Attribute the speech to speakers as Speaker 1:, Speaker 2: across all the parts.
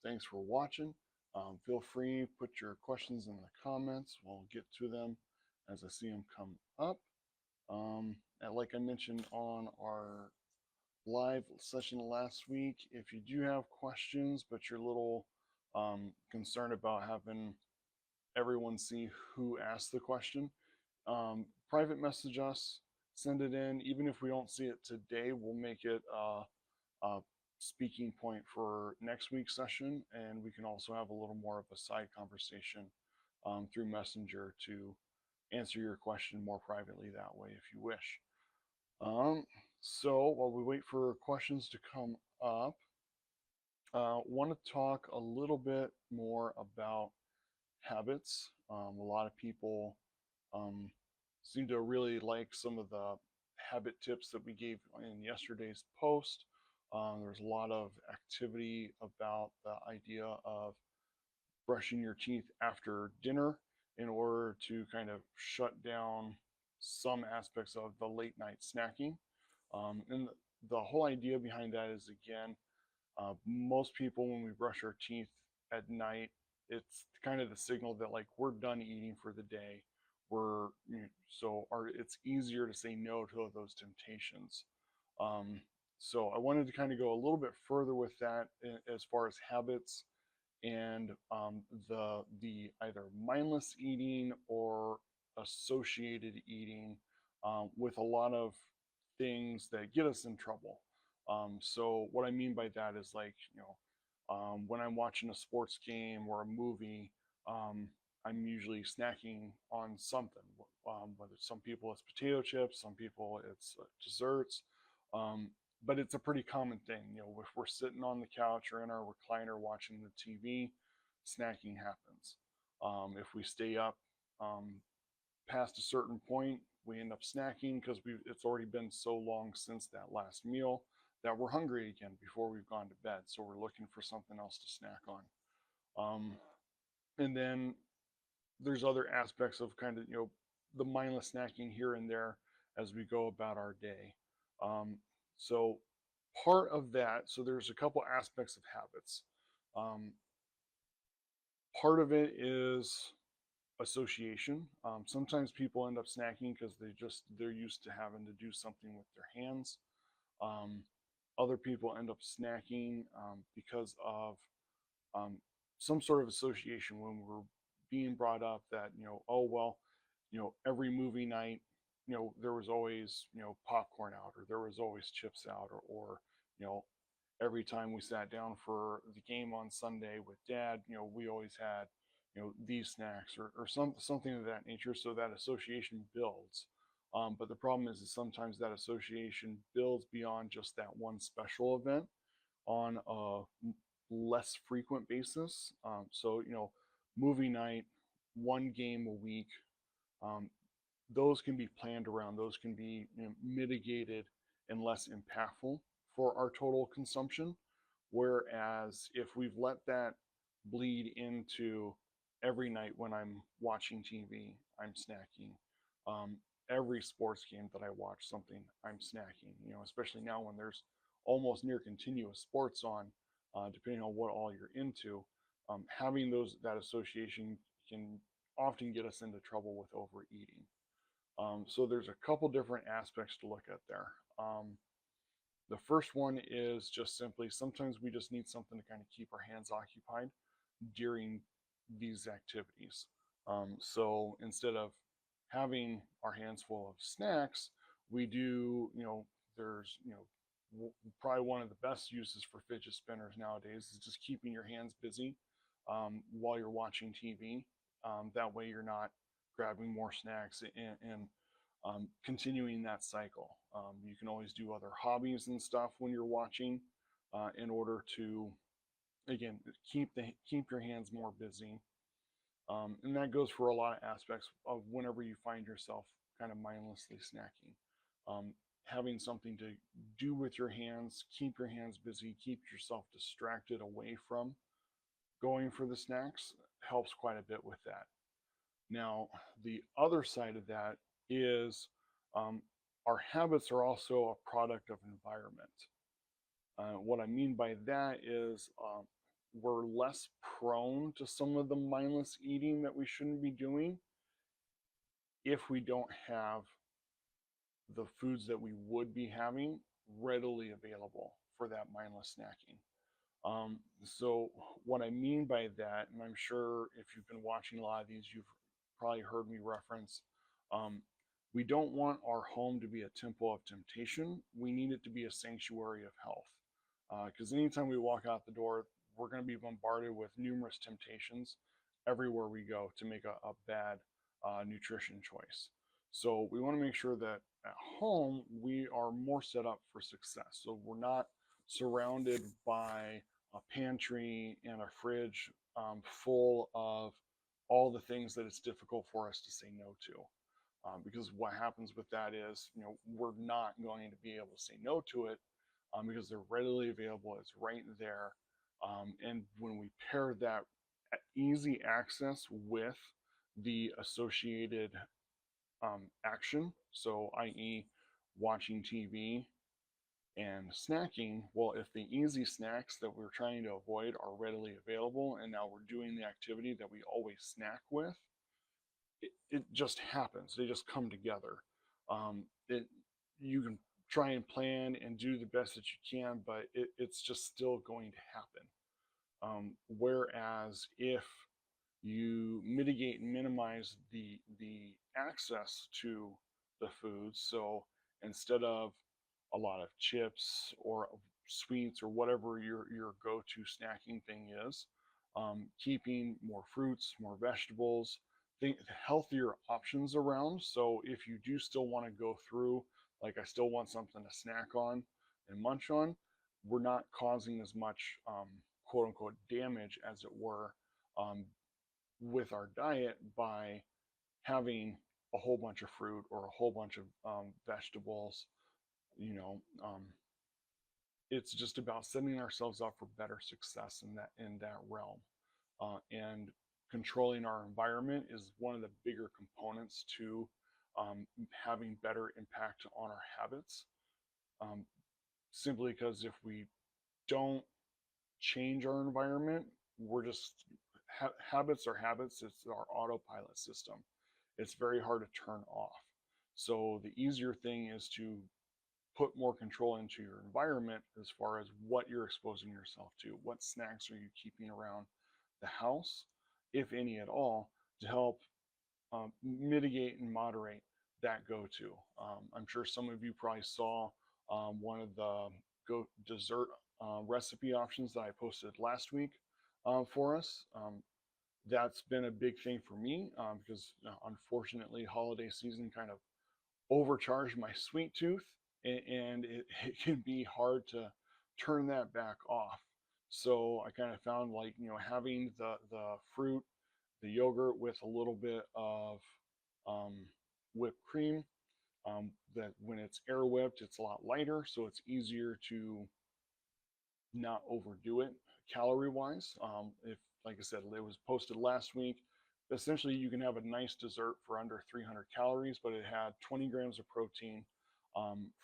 Speaker 1: thanks for watching. Feel free, put your questions in the comments. We'll get to them as I see them come up. And like I mentioned on our live session last week, if you do have questions, but you're a little concerned about having everyone see who asked the question, private message us, send it in. Even if we don't see it today, we'll make it a speaking point for next week's session, and we can also have a little more of a side conversation through Messenger to answer your question more privately that way if you wish. So while we wait for questions to come up, want to talk a little bit more about habits. A lot of people seem to really like some of the habit tips that we gave in yesterday's post. There's a lot of activity about the idea of brushing your teeth after dinner in order to kind of shut down some aspects of the late night snacking. And the whole idea behind that is, again, most people, when we brush our teeth at night, it's kind of the signal that like we're done eating for the day. It's easier to say no to those temptations. So I wanted to kind of go a little bit further with that as far as habits and the either mindless eating or associated eating with a lot of things that get us in trouble. So what I mean by that is like, when I'm watching a sports game or a movie, I'm usually snacking on something. Whether some people it's potato chips, some people it's desserts, but it's a pretty common thing. If we're sitting on the couch or in our recliner watching the TV, snacking happens. If we stay up past a certain point, we end up snacking because it's already been so long since that last meal that we're hungry again before we've gone to bed. So we're looking for something else to snack on. And then there's other aspects of kind of, the mindless snacking here and there as we go about our day. So part of that, so there's a couple aspects of habits. Part of it is association. Sometimes people end up snacking because they're used to having to do something with their hands. Other people end up snacking because of some sort of association when we're being brought up that, oh, well, every movie night, there was always, popcorn out, or there was always chips out, or every time we sat down for the game on Sunday with dad, we always had, these snacks or something of that nature. So that association builds. But the problem is sometimes that association builds beyond just that one special event on a less frequent basis. So, movie night, one game a week, those can be planned around, those can be mitigated and less impactful for our total consumption. Whereas if we've let that bleed into every night when I'm watching TV, I'm snacking. Every sports game that I watch something, I'm snacking, especially now when there's almost near continuous sports on, depending on what all you're into. Having that association can often get us into trouble with overeating. So there's a couple different aspects to look at there. The first one is just simply sometimes we just need something to kind of keep our hands occupied during these activities. So instead of having our hands full of snacks, we do, there's, probably one of the best uses for fidget spinners nowadays is just keeping your hands busy while you're watching TV. That way you're not grabbing more snacks and continuing that cycle. You can always do other hobbies and stuff when you're watching in order to, again, keep your hands more busy. And that goes for a lot of aspects of whenever you find yourself kind of mindlessly snacking. Having something to do with your hands, keep your hands busy, keep yourself distracted away from going for the snacks helps quite a bit with that. Now, the other side of that is our habits are also a product of environment. What I mean by that is we're less prone to some of the mindless eating that we shouldn't be doing if we don't have the foods that we would be having readily available for that mindless snacking. So what I mean by that, and I'm sure if you've been watching a lot of these, you've probably heard me reference, um, we don't want our home to be a temple of temptation. We need it to be a sanctuary of health. Because anytime we walk out the door, we're going to be bombarded with numerous temptations everywhere we go to make a bad nutrition choice. So we want to make sure that at home we are more set up for success. So we're not surrounded by a pantry and a fridge full of all the things that it's difficult for us to say no to. Because what happens with that is, we're not going to be able to say no to it because they're readily available. It's right there. And when we pair that easy access with the associated action, so i.e., watching TV and snacking, well, if the easy snacks that we're trying to avoid are readily available and now we're doing the activity that we always snack with, it just happens. They just come together. It You can try and plan and do the best that you can, but it's just still going to happen. Whereas if you mitigate and minimize the access to the foods, so instead of a lot of chips or sweets or whatever your go-to snacking thing is, keeping more fruits, more vegetables, think healthier options around. So if you do still want to go through, like I still want something to snack on and munch on, we're not causing as much quote unquote damage as it were um, with our diet by having a whole bunch of fruit or a whole bunch of vegetables. you know um, it's just about setting ourselves up for better success in that realm, and controlling our environment is one of the bigger components to having better impact on our habits, um, simply because if we don't change our environment, we're just habits are habits. It's our autopilot system. It's very hard to turn off. So the easier thing is to put more control into your environment as far as what you're exposing yourself to. What snacks are you keeping around the house, if any at all, to help mitigate and moderate that go-to. I'm sure some of you probably saw one of the dessert recipe options that I posted last week for us. That's been a big thing for me because unfortunately holiday season kind of overcharged my sweet tooth, and it can be hard to turn that back off. So I kind of found, like, having the fruit, the yogurt with a little bit of um, whipped cream, that when it's air whipped it's a lot lighter, so it's easier to not overdo it calorie wise. If, like I said, it was posted last week. Essentially, you can have a nice dessert for under 300 calories, but it had 20 grams of protein,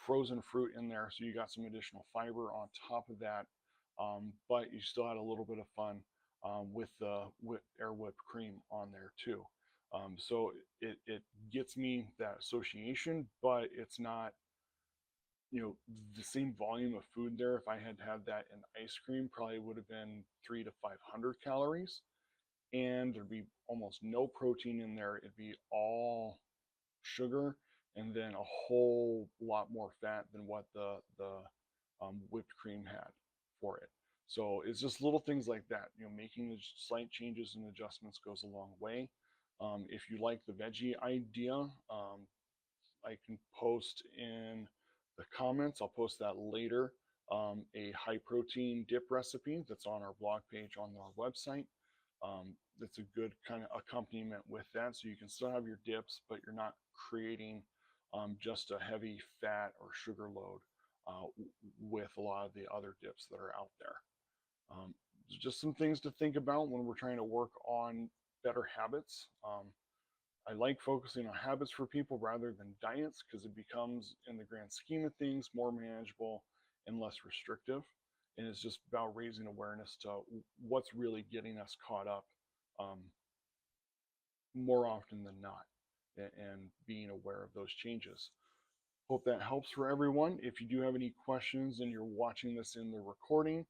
Speaker 1: frozen fruit in there, so you got some additional fiber on top of that. But you still had a little bit of fun with the air whipped cream on there too. So it gets me that association, but it's not, the same volume of food there. If I had had that in ice cream, probably would have been 300 to 500 calories, and there'd be almost no protein in there. It'd be all sugar, and then a whole lot more fat than what the whipped cream had for it. So it's just little things like that. Making the slight changes and adjustments goes a long way. If you like the veggie idea, I can post in the comments. I'll post that later. A high protein dip recipe that's on our blog page on our website. That's a good kind of accompaniment with that. So you can still have your dips, but you're not creating just a heavy fat or sugar load with a lot of the other dips that are out there. Just some things to think about when we're trying to work on better habits. I like focusing on habits for people rather than diets because it becomes, in the grand scheme of things, more manageable and less restrictive. And it's just about raising awareness to what's really getting us caught up, um, more often than not, and being aware of those changes. Hope that helps for everyone. If you do have any questions and you're watching this in the recording,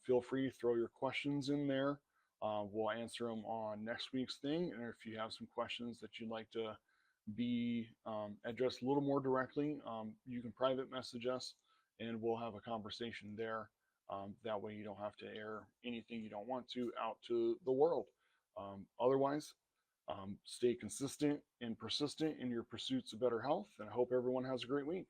Speaker 1: feel free to throw your questions in there. We'll answer them on next week's thing. And if you have some questions that you'd like to be addressed a little more directly, you can private message us and we'll have a conversation there. That way you don't have to air anything you don't want to out to the world. Otherwise, stay consistent and persistent in your pursuits of better health, and I hope everyone has a great week.